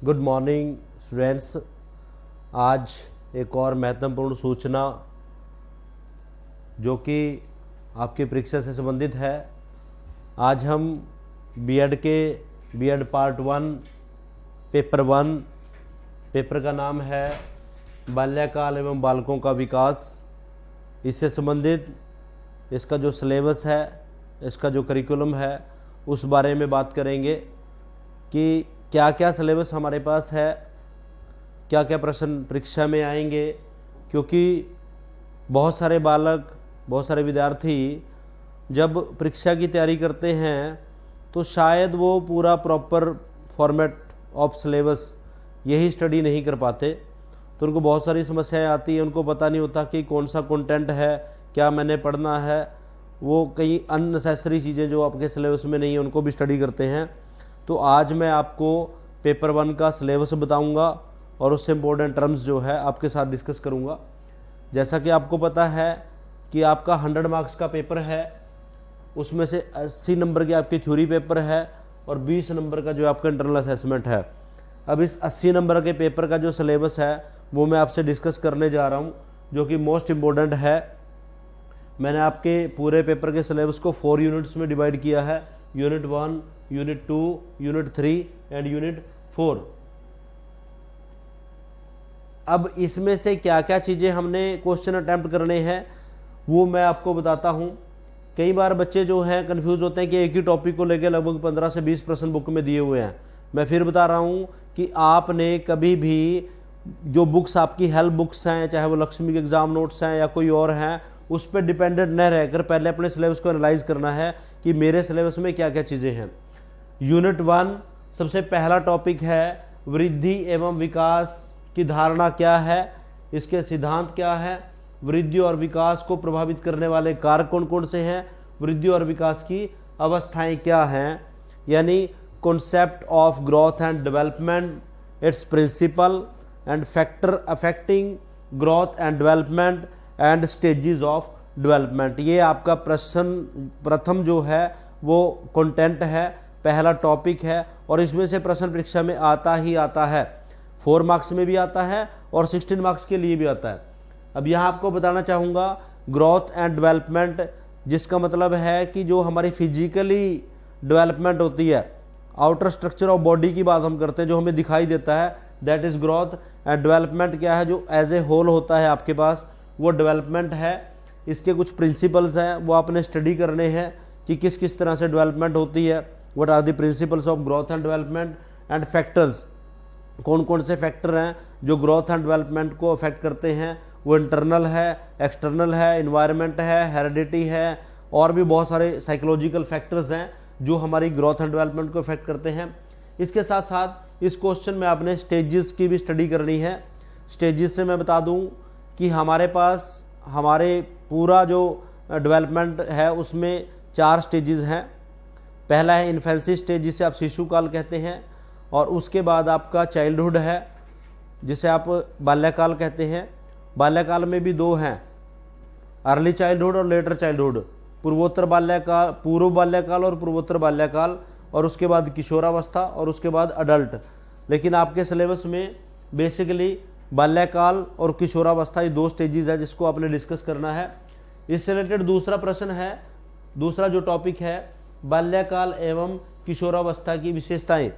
Good morning students. आज एक और महत्वपूर्ण सूचना जो कि आपकी परीक्षा से संबंधित है। आज हम बीएड पार्ट 1 पेपर का नाम है बाल्यकाल एवं बालकों का विकास। इससे संबंधित इसका जो सिलेबस है, इसका जो करिकुलम है, उस बारे में बात करेंगे कि क्या क्या सिलेबस हमारे पास है, क्या क्या प्रश्न परीक्षा में आएंगे। क्योंकि बहुत सारे बालक, बहुत सारे विद्यार्थी जब परीक्षा की तैयारी करते हैं तो शायद वो पूरा प्रॉपर फॉर्मेट ऑफ सिलेबस यही स्टडी नहीं कर पाते, तो उनको बहुत सारी समस्याएं आती हैं। उनको पता नहीं होता कि कौन सा कंटेंट है, क्या मैंने पढ़ना है। वो कई अननेसेसरी चीज़ें जो आपके सिलेबस में नहीं है उनको भी स्टडी करते हैं। तो आज मैं आपको पेपर 1 का सिलेबस बताऊंगा और उससे इम्पोर्टेंट टर्म्स जो है आपके साथ डिस्कस करूंगा। जैसा कि आपको पता है कि आपका 100 मार्क्स का पेपर है, उसमें से 80 नंबर की आपकी थ्योरी पेपर है और 20 नंबर का जो आपका इंटरनल असेसमेंट है। अब इस 80 नंबर के पेपर का जो सिलेबस है वो मैं आपसे डिस्कस करने जा रहा हूँ, जो कि मोस्ट इम्पोर्टेंट है। मैंने आपके पूरे पेपर के सिलेबस को 4 यूनिट्स में डिवाइड किया है, unit 1, unit 2, unit 3 and unit 4। अब इसमें से क्या क्या चीज़ें हमने क्वेश्चन अटैम्प्ट करने हैं वो मैं आपको बताता हूँ। कई बार बच्चे जो हैं कंफ्यूज होते हैं कि एक ही टॉपिक को लेकर लगभग 15 से 20 प्रश्न बुक में दिए हुए हैं। मैं फिर बता रहा हूँ कि आपने कभी भी जो बुक्स आपकी हेल्प बुक्स हैं, चाहे वो लक्ष्मी के एग्जाम नोट्स हैं या कोई और हैं, उस पर डिपेंडेंट न रहकर पहले अपने सिलेबस को एनालाइज करना है कि मेरे सिलेबस में क्या क्या चीज़ें हैं। यूनिट 1 सबसे पहला टॉपिक है वृद्धि एवं विकास की धारणा क्या है, इसके सिद्धांत क्या है, वृद्धि और विकास को प्रभावित करने वाले कारक कौन कौन से हैं, वृद्धि और विकास की अवस्थाएं क्या हैं, यानी concept of growth and development, its principle and factor affecting growth and development and stages of development. ये आपका प्रथम जो है वो कंटेंट है, पहला टॉपिक है और इसमें से प्रश्न परीक्षा में आता ही आता है। 4 मार्क्स में भी आता है और 16 मार्क्स के लिए भी आता है। अब यहाँ आपको बताना चाहूँगा ग्रोथ एंड डेवलपमेंट, जिसका मतलब है कि जो हमारी फिजिकली डेवलपमेंट होती है, आउटर स्ट्रक्चर ऑफ बॉडी की बात हम करते हैं, जो हमें दिखाई देता है, that is growth. And development क्या है, जो एज ए होल होता है आपके पास, वो डेवलपमेंट है। इसके कुछ प्रिंसिपल्स हैं वो आपने स्टडी करने हैं कि किस किस तरह से डेवलपमेंट होती है, what are the principles of growth and development and factors, कौन कौन से फैक्टर हैं जो ग्रोथ एंड डेवलपमेंट को अफेक्ट करते हैं। वो इंटरनल है, एक्सटर्नल है, इन्वायरमेंट है, हेरिडिटी है और भी बहुत सारे साइकोलॉजिकल फैक्टर्स हैं जो हमारी ग्रोथ एंड डेवलपमेंट को अफेक्ट करते हैं। इसके साथ साथ इस क्वेश्चन में आपने स्टेजेस की भी स्टडी करनी है। स्टेजेस से मैं बता दूं कि हमारे पास हमारे पूरा जो डेवलपमेंट है उसमें 4 स्टेजेस हैं। पहला है इन्फेंसी स्टेज, जिसे आप शिशु काल कहते हैं, और उसके बाद आपका चाइल्डहुड है जिसे आप बाल्यकाल कहते हैं। बाल्यकाल में भी 2 हैं, अर्ली चाइल्डहुड और लेटर चाइल्डहुड, पूर्व बाल्यकाल और पूर्वोत्तर बाल्यकाल, और उसके बाद किशोरावस्था और उसके बाद अडल्ट। लेकिन आपके सिलेबस में बेसिकली बाल्यकाल और किशोरावस्था ये 2 स्टेजेस है जिसको आपने डिस्कस करना है। इससे रिलेटेड दूसरा प्रश्न है, दूसरा जो टॉपिक है बाल्यकाल एवं किशोरावस्था की विशेषताएं।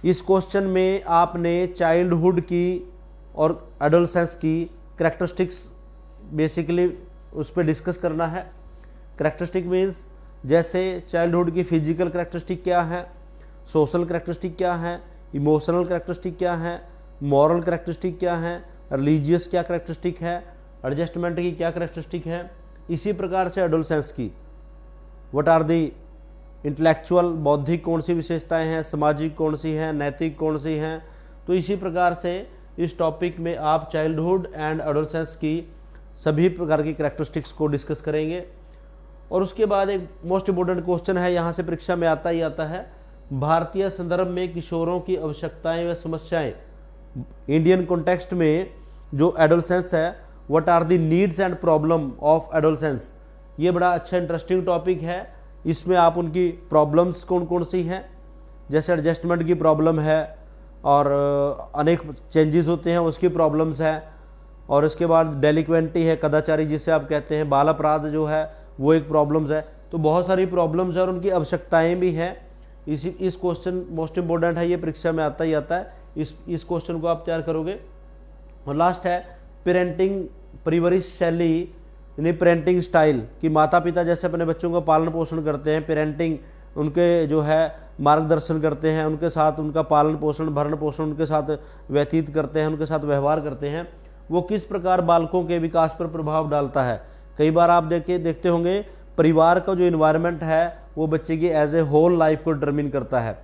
इस क्वेश्चन में आपने चाइल्डहुड की और एडोलसेंस की करैक्टरिस्टिक्स बेसिकली उस पर डिस्कस करना है। करैक्टरिस्टिक मीन्स जैसे चाइल्डहुड की फिजिकल करैक्टरिस्टिक क्या है, सोशल करैक्टरिस्टिक क्या है, इमोशनल करैक्टरिस्टिक क्या है, मॉरल करैक्टरिस्टिक क्या है, रिलीजियस क्या करैक्टरिस्टिक है, एडजस्टमेंट की क्या करैक्टरिस्टिक है। इसी प्रकार से एडोलसेंस की व्हाट आर दी इंटेलेक्चुअल, बौद्धिक कौन सी विशेषताएं हैं, सामाजिक कौन सी हैं, नैतिक कौन सी हैं। तो इसी प्रकार से इस टॉपिक में आप चाइल्डहुड एंड एडोलसेंस की सभी प्रकार की करैक्टरिस्टिक्स को डिस्कस करेंगे। और उसके बाद एक मोस्ट इंपोर्टेंट क्वेश्चन है, यहाँ से परीक्षा में आता ही आता है, भारतीय संदर्भ में किशोरों की आवश्यकताएं व समस्याएं। इंडियन कॉन्टेक्स्ट में जो एडोलसेंस है, what are the needs and problem of adolescence. ये बड़ा अच्छा इंटरेस्टिंग टॉपिक है। इसमें आप उनकी प्रॉब्लम्स कौन कौन सी हैं, जैसे एडजस्टमेंट की प्रॉब्लम है, और अनेक चेंजेस होते हैं, उसकी प्रॉब्लम्स है। और इसके बाद डेलिक्वेंटी है, कदाचारी जिसे आप कहते हैं, बाल अपराध जो है वो एक प्रॉब्लम्स है। तो बहुत सारी प्रॉब्लम्स है और उनकी आवश्यकताएं भी हैं। इस क्वेश्चन मोस्ट इंपॉर्टेंट है, ये परीक्षा में आता ही आता है। इस क्वेश्चन को आप तैयार करोगे। और लास्ट है पेरेंटिंग, परिवरिश शैली यानी पेरेंटिंग स्टाइल, कि माता पिता जैसे अपने बच्चों का पालन पोषण करते हैं, पेरेंटिंग उनके जो है मार्गदर्शन करते हैं, उनके साथ उनका पालन पोषण भरण पोषण उनके साथ व्यतीत करते हैं, उनके साथ व्यवहार करते हैं, वो किस प्रकार बालकों के विकास पर प्रभाव डालता है। कई बार आप देखते होंगे परिवार का जो इन्वायरमेंट है वो बच्चे की एज ए होल लाइफ को डिटरमिन करता है।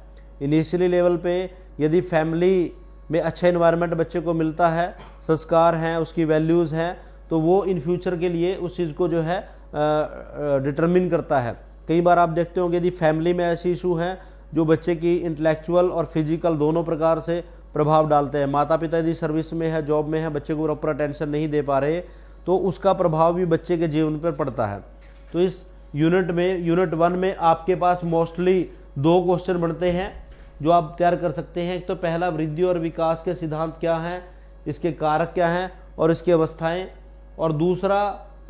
इनिशियली लेवल पे यदि फैमिली में अच्छा इन्वायरमेंट बच्चे को मिलता है, संस्कार हैं, उसकी वैल्यूज़ हैं, तो वो इन फ्यूचर के लिए उस चीज़ को जो है डिटरमिन करता है। कई बार आप देखते होंगे यदि फैमिली में ऐसे इशू हैं जो बच्चे की इंटेलेक्चुअल और फिजिकल दोनों प्रकार से प्रभाव डालते हैं, माता पिता यदि सर्विस में है, जॉब में है, बच्चे को प्रॉपर अटेंशन नहीं दे पा रहे, तो उसका प्रभाव भी बच्चे के जीवन पर पड़ता है। तो इस यूनिट 1 में आपके पास मोस्टली 2 क्वेश्चन बनते हैं जो आप तैयार कर सकते हैं। एक तो पहला, वृद्धि और विकास के सिद्धांत क्या हैं, इसके कारक क्या हैं और इसकी अवस्थाएं। और दूसरा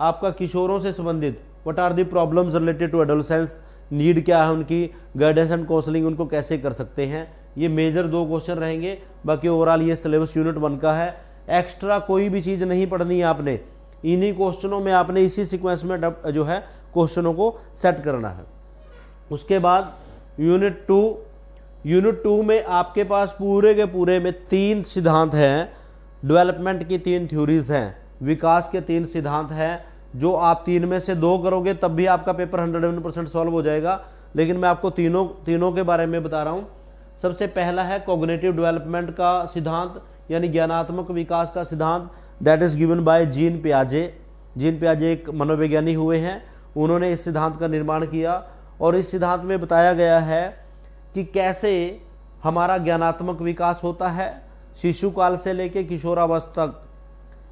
आपका किशोरों से संबंधित, what are the problems related to adolescence, need क्या है उनकी, गाइडेंस एंड काउंसलिंग उनको कैसे कर सकते हैं। ये मेजर 2 क्वेश्चन रहेंगे। बाकी ओवरऑल ये सिलेबस यूनिट 1 का है। एक्स्ट्रा कोई भी चीज़ नहीं पढ़नी है आपने, इन्हीं क्वेश्चनों में आपने इसी सीक्वेंस में जो है क्वेश्चनों को सेट करना है। उसके बाद यूनिट 2 में आपके पास पूरे के पूरे में 3 सिद्धांत हैं, डेवलपमेंट की 3 थ्योरीज हैं, विकास के 3 सिद्धांत हैं। जो आप 3 में से 2 करोगे तब भी आपका पेपर 101% सॉल्व हो जाएगा। लेकिन मैं आपको तीनों के बारे में बता रहा हूँ। सबसे पहला है कॉग्निटिव डेवलपमेंट का सिद्धांत, यानी ज्ञानात्मक विकास का सिद्धांत, that is given by Jean पियाजे। जीन पियाजे एक मनोविज्ञानी हुए हैं, उन्होंने इस सिद्धांत का निर्माण किया। और इस सिद्धांत में बताया गया है कि कैसे हमारा ज्ञानात्मक विकास होता है शिशु काल से लेकर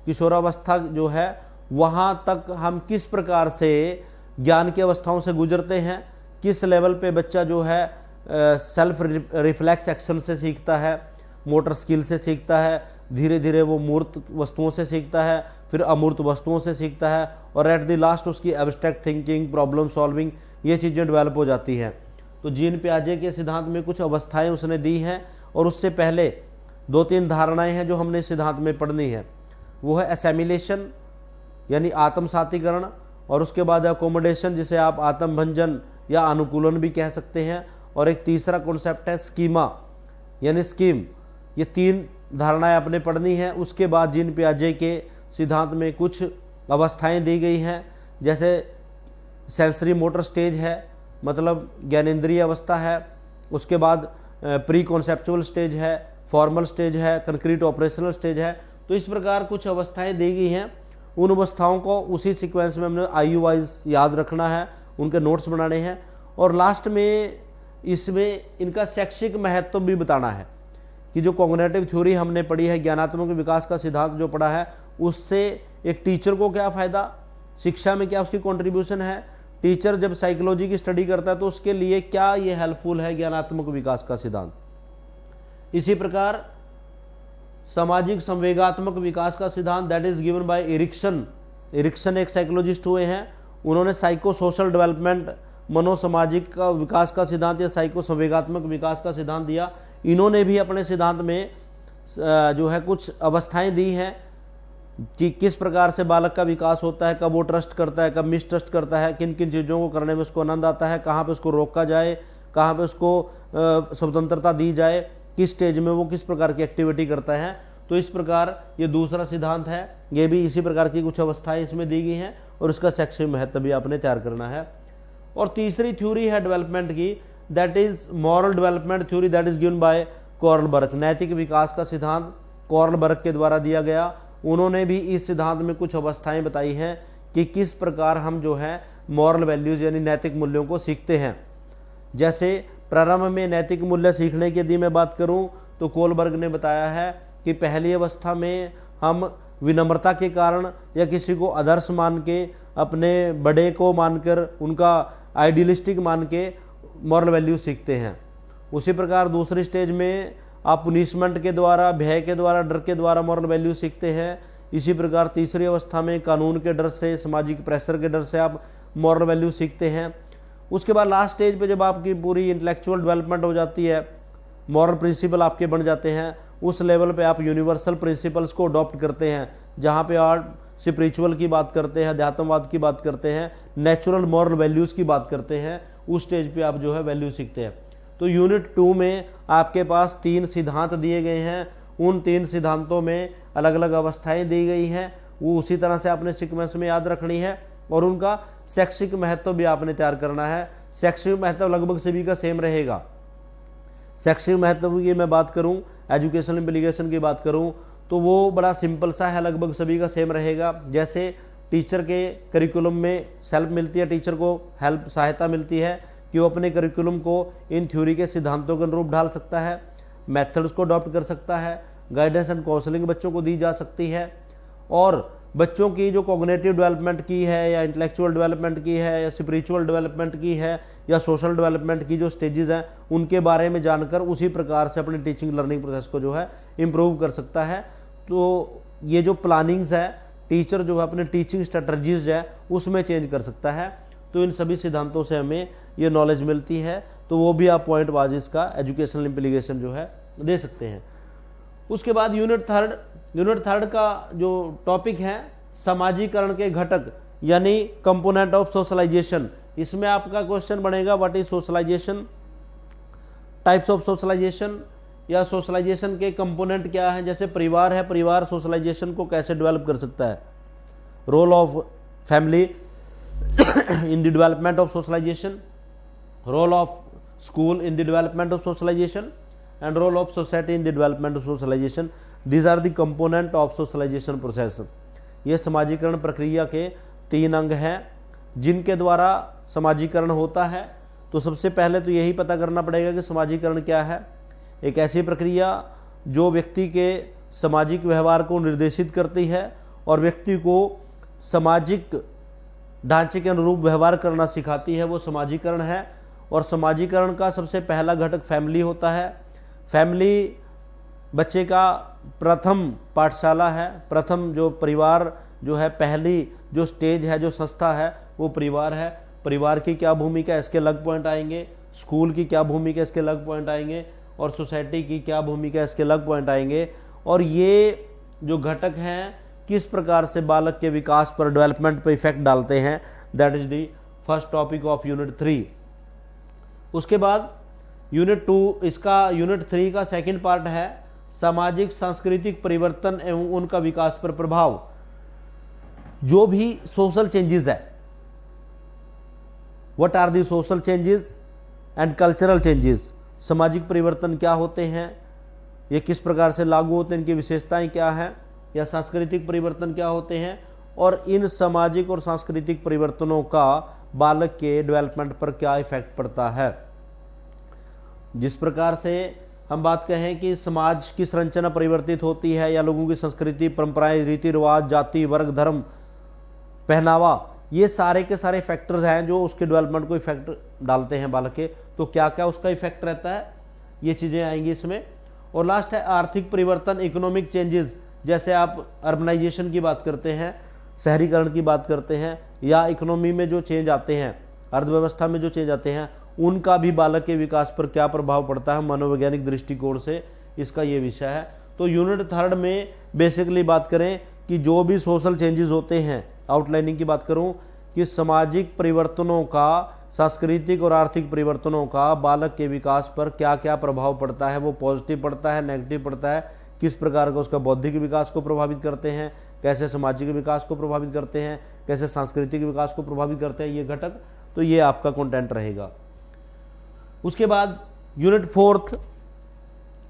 किशोरावस्था जो है वहाँ तक हम किस प्रकार से ज्ञान की अवस्थाओं से गुजरते हैं, किस लेवल पे बच्चा जो है सेल्फ रिफ्लेक्स एक्शन से सीखता है, मोटर स्किल से सीखता है, धीरे धीरे वो मूर्त वस्तुओं से सीखता है, फिर अमूर्त वस्तुओं से सीखता है, और एट द लास्ट उसकी एब्स्ट्रैक्ट थिंकिंग, प्रॉब्लम सॉल्विंग, ये चीज़ें डेवलप हो जाती हैं। तो जीन पियाजे के सिद्धांत में कुछ अवस्थाएं उसने दी हैं, और उससे पहले 2-3 धारणाएं हैं जो हमने इस सिद्धांत में पढ़नी है। वो है एसेमिलेशन यानी आत्मसातीकरण, और उसके बाद अकोमोडेशन जिसे आप आत्मभंजन या अनुकूलन भी कह सकते हैं, और एक तीसरा कॉन्सेप्ट है स्कीमा यानी स्कीम। ये 3 धारणाएं आपने पढ़नी है। उसके बाद जीन पियाजे के सिद्धांत में कुछ अवस्थाएं दी गई हैं, जैसे सेंसरी मोटर स्टेज है, मतलब ज्ञानेंद्रिय अवस्था है। उसके बाद प्री कॉन्सेप्चुअल स्टेज है, फॉर्मल स्टेज है, कंक्रीट ऑपरेशनल स्टेज है। तो इस प्रकार कुछ अवस्थाएं दी गई हैं। उन अवस्थाओं को उसी सीक्वेंस में हमने IU वाइज याद रखना है, उनके नोट्स बनाने हैं, और लास्ट में इसमें इनका शैक्षिक महत्व भी बताना है कि जो कॉग्निटिव थ्योरी हमने पढ़ी है, ज्ञानात्मक विकास का सिद्धांत जो पढ़ा है, उससे एक टीचर को क्या फ़ायदा, शिक्षा में क्या उसकी कंट्रीब्यूशन है, टीचर जब साइकोलॉजी की स्टडी करता है तो उसके लिए क्या ये हेल्पफुल है ज्ञानात्मक विकास का सिद्धांत। इसी प्रकार सामाजिक संवेगात्मक विकास का सिद्धांत, that is given by Erikson एक साइकोलॉजिस्ट हुए हैं, उन्होंने साइको सोशल डेवलपमेंट, मनोसामाजिक का विकास का सिद्धांत या साइको संवेगात्मक विकास का सिद्धांत दिया। इन्होंने भी अपने सिद्धांत में जो है कुछ अवस्थाएं दी हैं कि किस प्रकार से बालक का विकास होता है, कब वो ट्रस्ट करता है, कब मिसट्रस्ट करता है, किन किन चीज़ों को करने में उसको आनंद आता है, कहाँ पे उसको रोका जाए, कहाँ पे उसको स्वतंत्रता दी जाए, किस स्टेज में वो किस प्रकार की एक्टिविटी करता है। तो इस प्रकार ये दूसरा सिद्धांत है, ये भी इसी प्रकार की कुछ अवस्थाएं इसमें दी गई हैं, और इसका शैक्षिक महत्व भी आपने तैयार करना है। और तीसरी थ्योरी है डेवलपमेंट की, that is moral development theory, that is given by Kohlberg. नैतिक विकास का सिद्धांत कॉर्लबर्ग के द्वारा दिया गया। उन्होंने भी इस सिद्धांत में कुछ अवस्थाएं बताई हैं कि किस प्रकार हम जो है मॉरल वैल्यूज यानी नैतिक मूल्यों को सीखते हैं। जैसे प्रारंभ में नैतिक मूल्य सीखने की यदि मैं बात करूं तो कोलबर्ग ने बताया है कि पहली अवस्था में हम विनम्रता के कारण या किसी को आदर्श मान के, अपने बड़े को मानकर, उनका आइडियलिस्टिक मान के मॉरल वैल्यू सीखते हैं। उसी प्रकार दूसरी स्टेज में आप पुनिशमेंट के द्वारा, भय के द्वारा, डर के द्वारा मॉरल वैल्यू सीखते हैं। इसी प्रकार तीसरी अवस्था में कानून के डर से, सामाजिक प्रेशर के डर से आप मॉरल वैल्यू सीखते हैं। उसके बाद लास्ट स्टेज पे जब आपकी पूरी इंटेलेक्चुअल डेवलपमेंट हो जाती है, मॉरल प्रिंसिपल आपके बन जाते हैं, उस लेवल पे आप यूनिवर्सल प्रिंसिपल्स को अडॉप्ट करते हैं, जहाँ पे आप स्पिरिचुअल की बात करते हैं, अध्यात्मवाद की बात करते हैं, नेचुरल मॉरल वैल्यूज़ की बात करते हैं। उस स्टेज पे आप जो है वैल्यू सीखते हैं। तो यूनिट 2 में आपके पास 3 सिद्धांत दिए गए हैं। उन 3 सिद्धांतों में अलग अलग अवस्थाएं दी गई हैं, वो उसी तरह से आपने सीक्वेंस में याद रखनी है और उनका शैक्षिक महत्व भी आपने तैयार करना है। शैक्षिक महत्व लगभग सभी का सेम रहेगा। शैक्षिक महत्व की मैं बात करूं, एजुकेशनल इम्प्लीकेशन की बात करूं, तो वो बड़ा सिंपल सा है, लगभग सभी का सेम रहेगा। जैसे टीचर के करिकुलम में हेल्प मिलती है, टीचर को हेल्प, सहायता मिलती है कि वो अपने करिकुलम को इन थ्योरी के सिद्धांतों के अनुरूप ढाल सकता है, मेथड्स को अडॉप्ट कर सकता है, गाइडेंस एंड काउंसलिंग बच्चों को दी जा सकती है, और बच्चों की जो कॉग्निटिव डेवलपमेंट की है या इंटेलेक्चुअल डेवलपमेंट की है या स्पिरिचुअल डेवलपमेंट की है या सोशल डेवलपमेंट की जो स्टेजेस हैं उनके बारे में जानकर उसी प्रकार से अपनी टीचिंग लर्निंग प्रोसेस को जो है इम्प्रूव कर सकता है। तो ये जो प्लानिंग्स है, टीचर जो है अपने टीचिंग स्ट्रेटजीज है उसमें चेंज कर सकता है। तो इन सभी सिद्धांतों से हमें ये नॉलेज मिलती है, तो वो भी आप पॉइंट वाइज इसका एजुकेशनल इम्प्लीकेशन जो है दे सकते हैं। उसके बाद यूनिट थर्ड का जो टॉपिक है समाजीकरण के घटक यानी कंपोनेंट ऑफ सोशलाइजेशन। इसमें आपका क्वेश्चन बनेगा what is socialisation, types of socialisation, या सोशलाइजेशन के कंपोनेंट क्या है। जैसे परिवार है, परिवार सोशलाइजेशन को कैसे डेवलप कर सकता है, role of family in the development of socialisation, role of school in the development of socialisation and role of society in the development of socialization. These are the component of socialization process. ये समाजीकरण प्रक्रिया के 3 अंग हैं जिनके द्वारा समाजीकरण होता है। तो सबसे पहले तो यही पता करना पड़ेगा कि समाजीकरण क्या है। एक ऐसी प्रक्रिया जो व्यक्ति के सामाजिक व्यवहार को निर्देशित करती है और व्यक्ति को सामाजिक ढांचे के अनुरूप व्यवहार करना सिखाती है, वो समाजीकरण है। और समाजीकरण का सबसे पहला घटक फैमिली होता है। फैमिली बच्चे का प्रथम पाठशाला है, प्रथम जो परिवार जो है, पहली जो स्टेज है, जो संस्था है वो परिवार है। परिवार की क्या भूमिका, इसके अलग पॉइंट आएंगे। स्कूल की क्या भूमिका, इसके अलग पॉइंट आएंगे। और सोसाइटी की क्या भूमिका, इसके अलग पॉइंट आएंगे। और ये जो घटक हैं किस प्रकार से बालक के विकास पर, डेवलपमेंट पर इफेक्ट डालते हैं, that is the first topic of unit 3। उसके बाद यूनिट 2, इसका यूनिट 3 का सेकंड पार्ट है सामाजिक सांस्कृतिक परिवर्तन एवं उनका विकास पर प्रभाव। जो भी सोशल चेंजेस है, what are the social changes and cultural changes, सामाजिक परिवर्तन क्या होते हैं, ये किस प्रकार से लागू होते हैं, इनकी विशेषताएं क्या हैं, या सांस्कृतिक परिवर्तन क्या होते हैं, और इन सामाजिक और सांस्कृतिक परिवर्तनों का बालक के डेवलपमेंट पर क्या इफेक्ट पड़ता है। जिस प्रकार से हम बात कहें कि समाज की संरचना परिवर्तित होती है या लोगों की संस्कृति, परंपराएं, रीति रिवाज, जाति, वर्ग, धर्म, पहनावा, ये सारे के सारे फैक्टर्स हैं जो उसके डेवलपमेंट को इफेक्ट डालते हैं बालक के। तो क्या क्या उसका इफेक्ट रहता है, ये चीज़ें आएंगी इसमें। और लास्ट है आर्थिक परिवर्तन, इकोनॉमिक चेंजेस। जैसे आप अर्बनाइजेशन की बात करते हैं, शहरीकरण की बात करते हैं, या इकोनॉमी में जो चेंज आते हैं, अर्थव्यवस्था में जो चेंज आते हैं, उनका भी बालक के विकास पर क्या प्रभाव पड़ता है मनोवैज्ञानिक दृष्टिकोण से, इसका ये विषय है। तो यूनिट 3 में बेसिकली बात करें कि जो भी सोशल चेंजेस होते हैं, आउटलाइनिंग की बात करूं कि सामाजिक परिवर्तनों का, सांस्कृतिक और आर्थिक परिवर्तनों का बालक के विकास पर क्या क्या प्रभाव पड़ता है, वो पॉजिटिव पड़ता है, नेगेटिव पड़ता है, किस प्रकार का उसका बौद्धिक विकास को प्रभावित करते हैं, कैसे सामाजिक विकास को प्रभावित करते हैं, कैसे सांस्कृतिक विकास को प्रभावित करते हैं ये घटक। तो ये आपका कंटेंट रहेगा। उसके बाद यूनिट 4,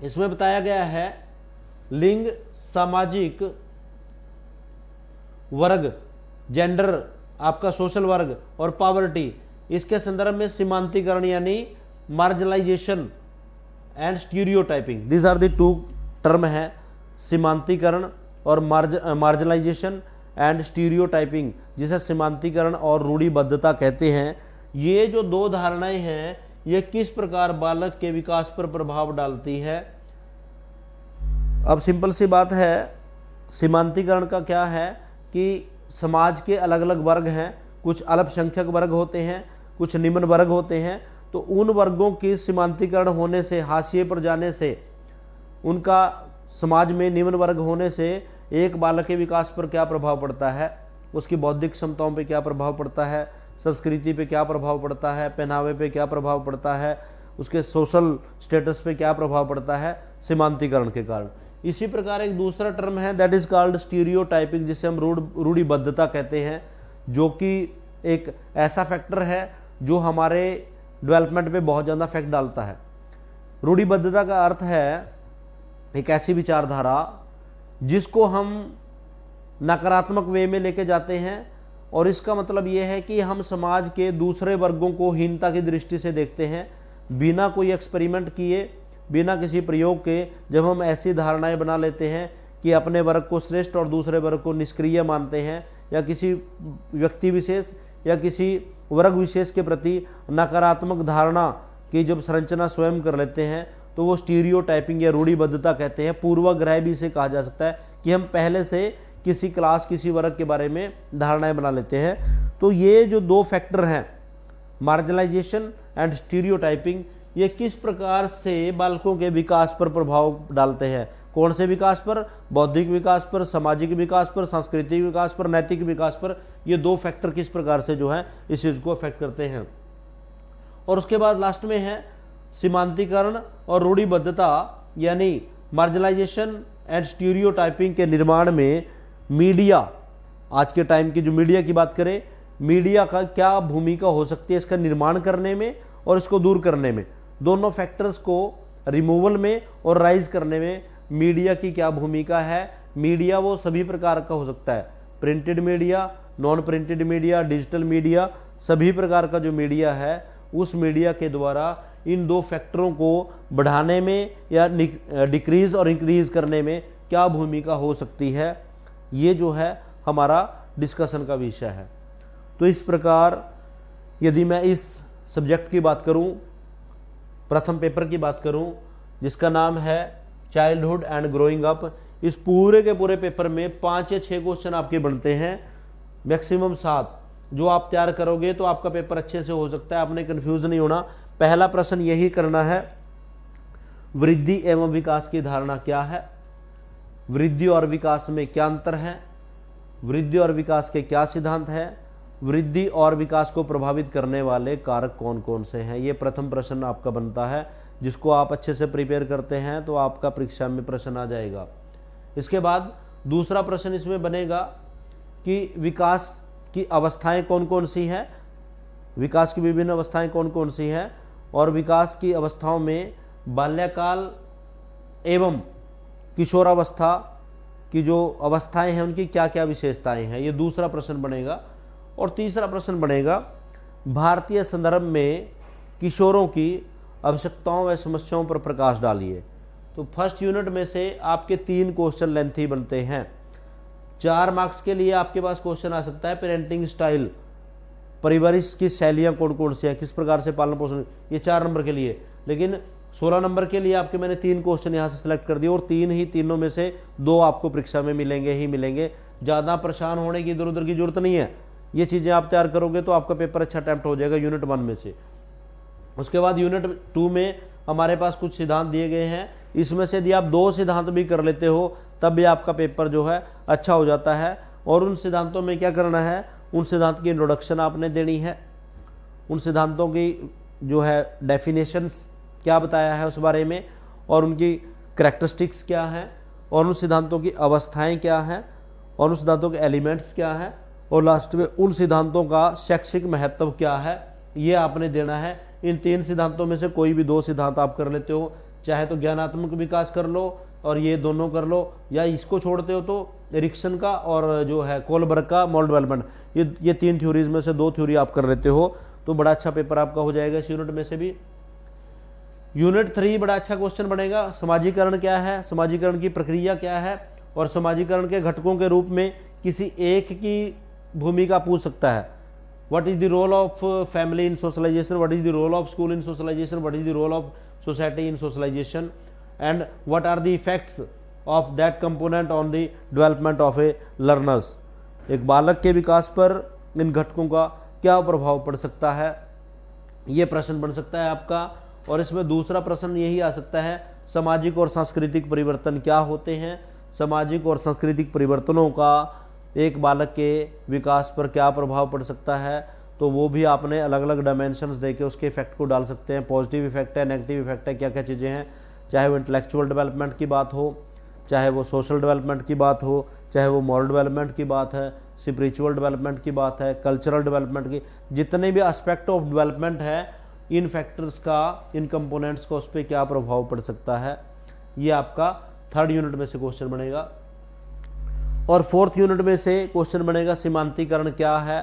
इसमें बताया गया है लिंग, सामाजिक वर्ग, जेंडर, आपका सोशल वर्ग और पॉवर्टी, इसके संदर्भ में सीमांतीकरण यानी marginalisation and stereotyping, these are the 2 term है, सीमांतीकरण और मार्जिनलाइजेशन एंड स्टीरियोटाइपिंग, जिसे सीमांतीकरण और रूढ़िबद्धता कहते हैं। ये जो 2 धारणाएं हैं ये किस प्रकार बालक के विकास पर प्रभाव डालती है, अब सिंपल सी बात है, सीमांतीकरण का क्या है कि समाज के अलग अलग वर्ग हैं, कुछ अल्पसंख्यक वर्ग होते हैं, कुछ निम्न वर्ग होते हैं। तो उन वर्गों की सीमांतीकरण होने से, हाशिए पर जाने से, उनका समाज में निम्न वर्ग होने से एक बालक के विकास पर क्या प्रभाव पड़ता है, उसकी बौद्धिक क्षमताओं पे क्या प्रभाव पड़ता है, संस्कृति पे क्या प्रभाव पड़ता है, पहनावे पे क्या प्रभाव पड़ता है, उसके सोशल स्टेटस पे क्या प्रभाव पड़ता है, सीमांतीकरण के कारण। इसी प्रकार एक दूसरा टर्म है दैट इज कॉल्ड स्टीरियोटाइपिंग, जिसे हम रूढ़िबद्धता कहते हैं, जो कि एक ऐसा फैक्टर है जो हमारे डेवलपमेंट पे बहुत ज़्यादा इफेक्ट डालता है। रूढ़िबद्धता का अर्थ है एक ऐसी विचारधारा जिसको हम नकारात्मक वे में लेके जाते हैं, और इसका मतलब ये है कि हम समाज के दूसरे वर्गों को हीनता की दृष्टि से देखते हैं, बिना कोई एक्सपेरिमेंट किए, बिना किसी प्रयोग के। जब हम ऐसी धारणाएं बना लेते हैं कि अपने वर्ग को श्रेष्ठ और दूसरे वर्ग को निष्क्रिय मानते हैं, या किसी व्यक्ति विशेष या किसी वर्ग विशेष के प्रति नकारात्मक धारणा की जब संरचना स्वयं कर लेते हैं, तो वो स्टीरियोटाइपिंग या रूढ़िबद्धता कहते हैं। पूर्वाग्रह भी इसे कहा जा सकता है कि हम पहले से किसी क्लास, किसी वर्ग के बारे में धारणाएं बना लेते हैं। तो ये जो दो फैक्टर हैं, मार्जिनलाइजेशन एंड स्टीरियोटाइपिंग, ये किस प्रकार से बालकों के विकास पर प्रभाव डालते हैं। कौन से विकास पर? बौद्धिक विकास पर, सामाजिक विकास पर, सांस्कृतिक विकास पर, नैतिक विकास पर। ये दो फैक्टर किस प्रकार से जो है इस चीज को अफेक्ट करते हैं। और उसके बाद लास्ट में है सीमांतीकरण और रूढ़िबद्धता यानी मार्जिनलाइजेशन एंड स्टीरियोटाइपिंग के निर्माण में मीडिया, आज के टाइम की जो मीडिया की बात करें, मीडिया का क्या भूमिका हो सकती है इसका निर्माण करने में और इसको दूर करने में। दोनों फैक्टर्स को रिमूवल में और राइज करने में मीडिया की क्या भूमिका है। मीडिया वो सभी प्रकार का हो सकता है, printed media, non printed media, digital media, सभी प्रकार का जो मीडिया है, उस मीडिया के द्वारा इन दो फैक्टरों को बढ़ाने में या डिक्रीज और इंक्रीज करने में क्या भूमिका हो सकती है, ये जो है हमारा डिस्कशन का विषय है। तो इस प्रकार यदि मैं इस सब्जेक्ट की बात करूं, प्रथम पेपर की बात करूं जिसका नाम है चाइल्डहुड एंड ग्रोइंग अप, इस पूरे के पूरे पेपर में 5 या 6 क्वेश्चन आपके बनते हैं, मैक्सिमम 7। जो आप तैयार करोगे तो आपका पेपर अच्छे से हो सकता है, आपने कंफ्यूज नहीं होना। पहला प्रश्न यही करना है, वृद्धि एवं विकास की धारणा क्या है, वृद्धि और विकास में क्या अंतर है, वृद्धि और विकास के क्या सिद्धांत है, वृद्धि और विकास को प्रभावित करने वाले कारक कौन कौन से हैं। ये प्रथम प्रश्न आपका बनता है, जिसको आप अच्छे से प्रिपेयर करते हैं तो आपका परीक्षा में प्रश्न आ जाएगा। इसके बाद दूसरा प्रश्न इसमें बनेगा कि विकास की अवस्थाएं कौन कौन सी हैं, विकास की विभिन्न अवस्थाएं कौन कौन सी हैं, और विकास की अवस्थाओं में बाल्यकाल एवं किशोरावस्था की जो अवस्थाएं हैं उनकी क्या क्या विशेषताएं हैं, ये दूसरा प्रश्न बनेगा। और तीसरा प्रश्न बनेगा, भारतीय संदर्भ में किशोरों की आवश्यकताओं व समस्याओं पर प्रकाश डालिए। तो फर्स्ट यूनिट में से आपके 3 क्वेश्चन लेंथी बनते हैं। 4 मार्क्स के लिए आपके पास क्वेश्चन आ सकता है पेरेंटिंग स्टाइल, परिवारिश की शैलियाँ कौन कौन सी हैं, किस प्रकार से पालन पोषण, ये 4 नंबर के लिए। लेकिन 16 नंबर के लिए आपके मैंने 3 क्वेश्चन यहाँ से सिलेक्ट कर दिए, और तीनों में से 2 आपको परीक्षा में मिलेंगे ही मिलेंगे। ज़्यादा परेशान होने की इधर उधर की जरूरत नहीं है, ये चीज़ें आप तैयार करोगे तो आपका पेपर अच्छा अटेम्प्ट हो जाएगा यूनिट 1 में से। उसके बाद यूनिट 2 में हमारे पास कुछ सिद्धांत दिए गए हैं, इसमें से यदि आप 2 सिद्धांत भी कर लेते हो तब भी आपका पेपर जो है अच्छा हो जाता है। और उन सिद्धांतों में क्या करना है, उन सिद्धांत की इंट्रोडक्शन आपने देनी है, उन सिद्धांतों की जो है डेफिनेशंस क्या बताया है उस बारे में, और उनकी करैक्टरिस्टिक्स क्या हैं, और उन सिद्धांतों की अवस्थाएं क्या हैं, और उन सिद्धांतों के एलिमेंट्स क्या हैं, और लास्ट में उन सिद्धांतों का शैक्षिक महत्व क्या है, ये आपने देना है। इन 3 सिद्धांतों में से कोई भी 2 सिद्धांत आप कर लेते हो, चाहे तो ज्ञानात्मक विकास कर लो और ये दोनों कर लो, या इसको छोड़ते हो तो एरिक्सन का और जो है कोलबर्ग का मॉडल डेवलपमेंट, ये 3 थ्योरीज में से 2 थ्योरी आप कर लेते हो तो बड़ा अच्छा पेपर आपका हो जाएगा इस यूनिट में से भी। यूनिट 3 बड़ा अच्छा क्वेश्चन बनेगा, समाजीकरण क्या है, समाजीकरण की प्रक्रिया क्या है, और समाजीकरण के घटकों के रूप में किसी एक की भूमिका पूछ सकता है। What is the role of family in socialisation, what is the role of school in socialisation, what is the role of society in socialisation, and what are the effects of that component on the development of a learners. एक बालक के विकास पर इन घटकों का क्या प्रभाव पड़ सकता है, ये प्रश्न बन सकता है आपका। और इसमें दूसरा प्रश्न यही आ सकता है, सामाजिक और सांस्कृतिक परिवर्तन क्या होते हैं। सामाजिक और सांस्कृतिक परिवर्तनों का एक बालक के विकास पर क्या प्रभाव पड़ सकता है, तो वो भी आपने अलग अलग डायमेंशंस देके उसके इफेक्ट को डाल सकते हैं। पॉजिटिव इफेक्ट है, नेगेटिव इफेक्ट है, क्या क्या चीज़ें हैं, चाहे वो इंटेलेक्चुअल डेवलपमेंट की बात हो, चाहे वो सोशल डेवलपमेंट की बात हो, चाहे वो मॉरल डेवलपमेंट की बात है, स्पिरिचुअल डेवलपमेंट की बात है, कल्चरल डेवलपमेंट की, जितने भी एस्पेक्ट ऑफ डेवलपमेंट है, इन फैक्टर्स का, इन कंपोनेंट्स का उस पर क्या प्रभाव पड़ सकता है, ये आपका थर्ड यूनिट में से क्वेश्चन बनेगा। और फोर्थ यूनिट में से क्वेश्चन बनेगा सीमांतीकरण क्या है।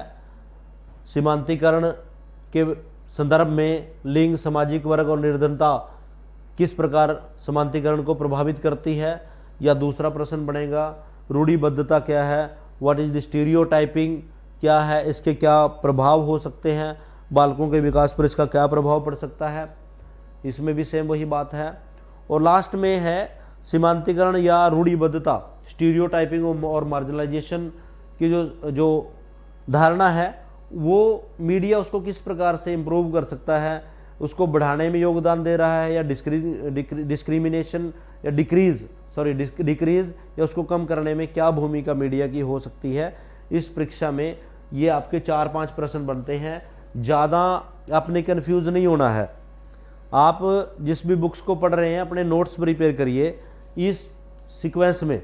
सीमांतीकरण के संदर्भ में लिंग, सामाजिक वर्ग और निर्धनता किस प्रकार सीमांतीकरण को प्रभावित करती है। या दूसरा प्रश्न बनेगा रूढ़िबद्धता क्या है, व्हाट इज द स्टीरियोटाइपिंग क्या है, इसके क्या प्रभाव हो सकते हैं, बालकों के विकास पर इसका क्या प्रभाव पड़ सकता है, इसमें भी सेम वही बात है। और लास्ट में है सीमांतीकरण या रूढ़िबद्धता, स्टीरियोटाइपिंग और मार्जिनलाइजेशन की जो धारणा है, वो मीडिया उसको किस प्रकार से इम्प्रूव कर सकता है, उसको बढ़ाने में योगदान दे रहा है, या डिस्क्रिमिनेशन या डिक्रीज या उसको कम करने में क्या भूमिका मीडिया की हो सकती है। इस परीक्षा में ये आपके 4-5 प्रश्न बनते हैं। ज़्यादा आपने कंफ्यूज नहीं होना है। आप जिस भी बुक्स को पढ़ रहे हैं अपने नोट्स प्रिपेयर करिए। इस सीक्वेंस में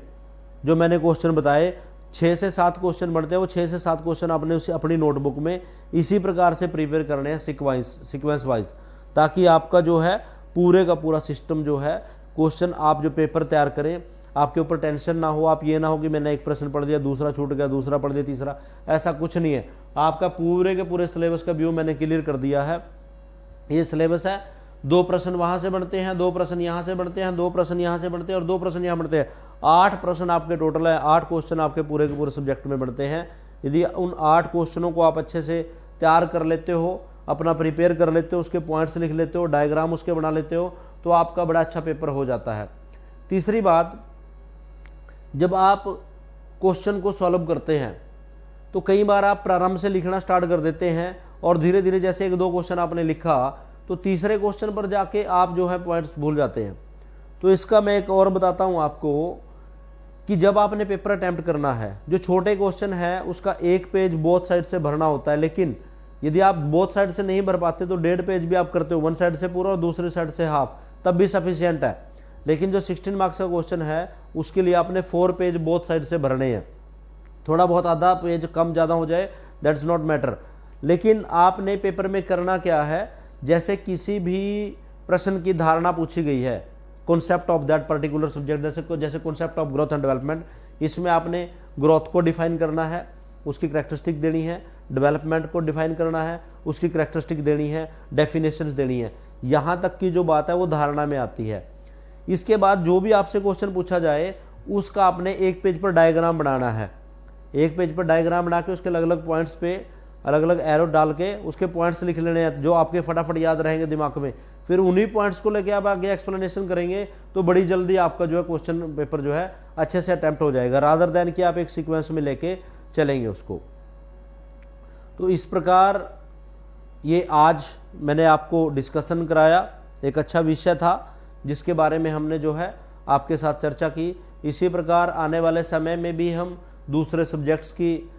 जो मैंने क्वेश्चन बताए 6 से 7 क्वेश्चन बनते हैं, वो 6 से 7 क्वेश्चन आपने उसे अपनी नोटबुक में इसी प्रकार से प्रिपेयर करने हैं सीक्वेंस वाइज, ताकि आपका जो है पूरे का पूरा सिस्टम जो है क्वेश्चन आप जो पेपर तैयार करें आपके ऊपर टेंशन ना हो। आप ये ना हो कि मैंने एक प्रश्न पढ़ दिया, दूसरा छूट गया, दूसरा पढ़ दिया, तीसरा, ऐसा कुछ नहीं है। आपका पूरे के पूरे सिलेबस का व्यू मैंने क्लियर कर दिया है। ये सिलेबस है, 2 प्रश्न वहां से बनते हैं, 2 प्रश्न यहां से बनते हैं, 2 प्रश्न यहां से बनते हैं और 2 प्रश्न यहां बनते हैं। 8 प्रश्न आपके टोटल है, 8 क्वेश्चन आपके पूरे के पूरे सब्जेक्ट में बनते हैं। यदि उन 8 क्वेश्चनों को आप अच्छे से तैयार कर लेते हो, अपना प्रिपेयर कर लेते हो, उसके पॉइंट्स लिख लेते हो, डायग्राम उसके बना लेते हो, तो आपका बड़ा अच्छा पेपर हो जाता है। तीसरी बात, जब आप क्वेश्चन को सॉल्व करते हैं तो कई बार आप प्रारंभ से लिखना स्टार्ट कर देते हैं और धीरे धीरे जैसे 1-2 क्वेश्चन आपने लिखा तो तीसरे क्वेश्चन पर जाके आप जो है पॉइंट्स भूल जाते हैं। तो इसका मैं एक और बताता हूं आपको कि जब आपने पेपर अटेम्प्ट करना है, जो छोटे क्वेश्चन है उसका 1 पेज बोथ साइड से भरना होता है, लेकिन यदि आप बोथ साइड से नहीं भर पाते तो 1.5 पेज भी आप करते हो, 1 साइड से पूरा और दूसरी साइड से हाफ, तब भी सफिशियंट है। लेकिन जो 16 मार्क्स का क्वेश्चन है उसके लिए आपने 4 पेज बोथ साइड से भरने हैं। थोड़ा बहुत आधा पेज कम ज़्यादा हो जाए दैट्स नॉट मैटर, लेकिन आपने पेपर में करना क्या है, जैसे किसी भी प्रश्न की धारणा पूछी गई है, concept of that particular subject, जैसे concept of growth and development, इसमें आपने ग्रोथ को डिफाइन करना है, उसकी करैक्टरिस्टिक देनी है, डेवलपमेंट को डिफाइन करना है, उसकी करैक्टरिस्टिक देनी है, डेफिनेशंस देनी है। यहाँ तक की जो बात है वो धारणा में आती है। इसके बाद जो भी आपसे क्वेश्चन पूछा जाए उसका आपने 1 पेज पर डायग्राम बनाना है। 1 पेज पर डायग्राम बना के उसके अलग अलग पॉइंट्स पे अलग अलग एरो डाल के उसके पॉइंट्स लिख लेने हैं जो आपके फटाफट याद रहेंगे दिमाग में। फिर उन्हीं पॉइंट्स को लेके आप आगे एक्सप्लेनेशन करेंगे तो बड़ी जल्दी आपका जो है क्वेश्चन पेपर जो है अच्छे से अटेम्प्ट हो जाएगा, रादर देन कि आप एक सीक्वेंस में लेके चलेंगे उसको। तो इस प्रकार ये आज मैंने आपको डिस्कशन कराया, एक अच्छा विषय था जिसके बारे में हमने जो है आपके साथ चर्चा की। इसी प्रकार आने वाले समय में भी हम दूसरे सब्जेक्ट्स की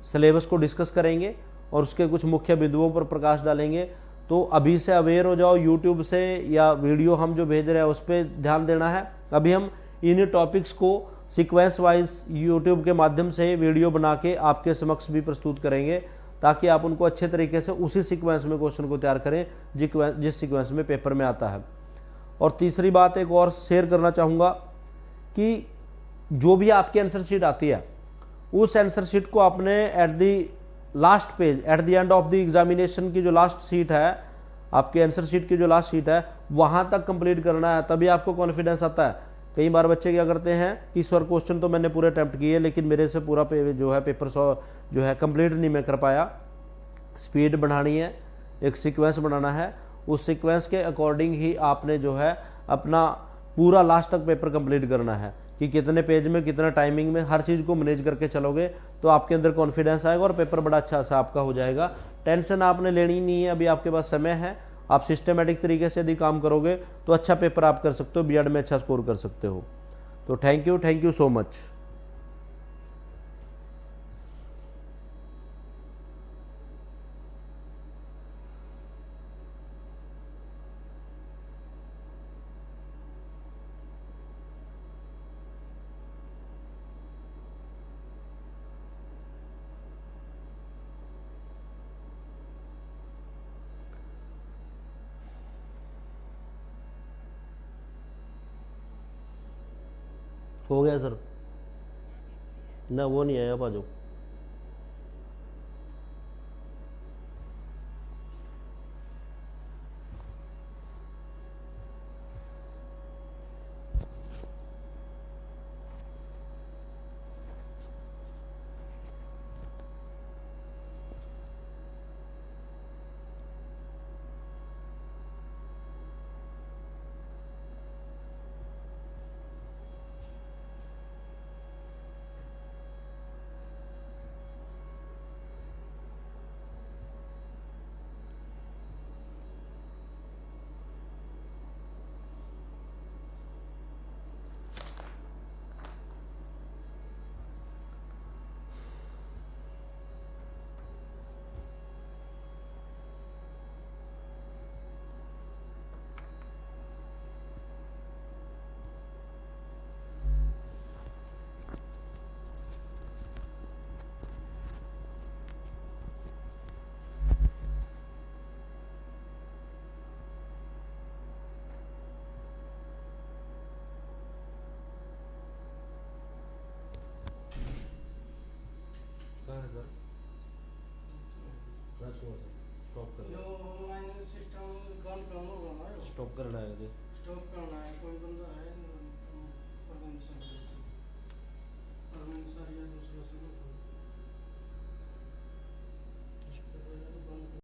सिलेबस को डिस्कस करेंगे और उसके कुछ मुख्य बिंदुओं पर प्रकाश डालेंगे। तो अभी से अवेयर हो जाओ, यूट्यूब से या वीडियो हम जो भेज रहे हैं उस पर ध्यान देना है। अभी हम इन टॉपिक्स को सीक्वेंस वाइज यूट्यूब के माध्यम से वीडियो बना के आपके समक्ष भी प्रस्तुत करेंगे ताकि आप उनको अच्छे तरीके से उसी सीक्वेंस में क्वेश्चन को तैयार करें जिस सीक्वेंस में पेपर में आता है। और तीसरी बात एक और शेयर करना चाहूँगा कि जो भी आपकी आंसर शीट आती है उस आंसर शीट को आपने at the last page, at the end of the examination की जो लास्ट शीट है, आपके आंसर शीट की जो लास्ट शीट है वहां तक कंप्लीट करना है, तभी आपको कॉन्फिडेंस आता है। कई बार बच्चे क्या करते हैं कि सर क्वेश्चन तो मैंने पूरे अटेम्प्ट किए लेकिन मेरे से पूरा जो है पेपर जो है कंप्लीट नहीं मैं कर पाया। स्पीड बढ़ानी है, एक सीक्वेंस बनाना है, उस सीक्वेंस के अकॉर्डिंग ही आपने जो है अपना पूरा लास्ट तक पेपर कंप्लीट करना है कि कितने पेज में, कितना टाइमिंग में, हर चीज़ को मैनेज करके चलोगे तो आपके अंदर कॉन्फिडेंस आएगा और पेपर बड़ा अच्छा सा आपका हो जाएगा। टेंशन आपने लेनी नहीं है, अभी आपके पास समय है। आप सिस्टमेटिक तरीके से यदि काम करोगे तो अच्छा पेपर आप कर सकते हो, बीएड में अच्छा स्कोर कर सकते हो। तो थैंक यू सो मच। हो गया सर? ना वो नहीं आया, आप आ जाओ। कहाँ है सर? स्टॉप कर, यो ऑनलाइन सिस्टम बंद करना होगा ना, स्टॉप करना है। स्टॉप करना है, कोई बंदा है परमिशन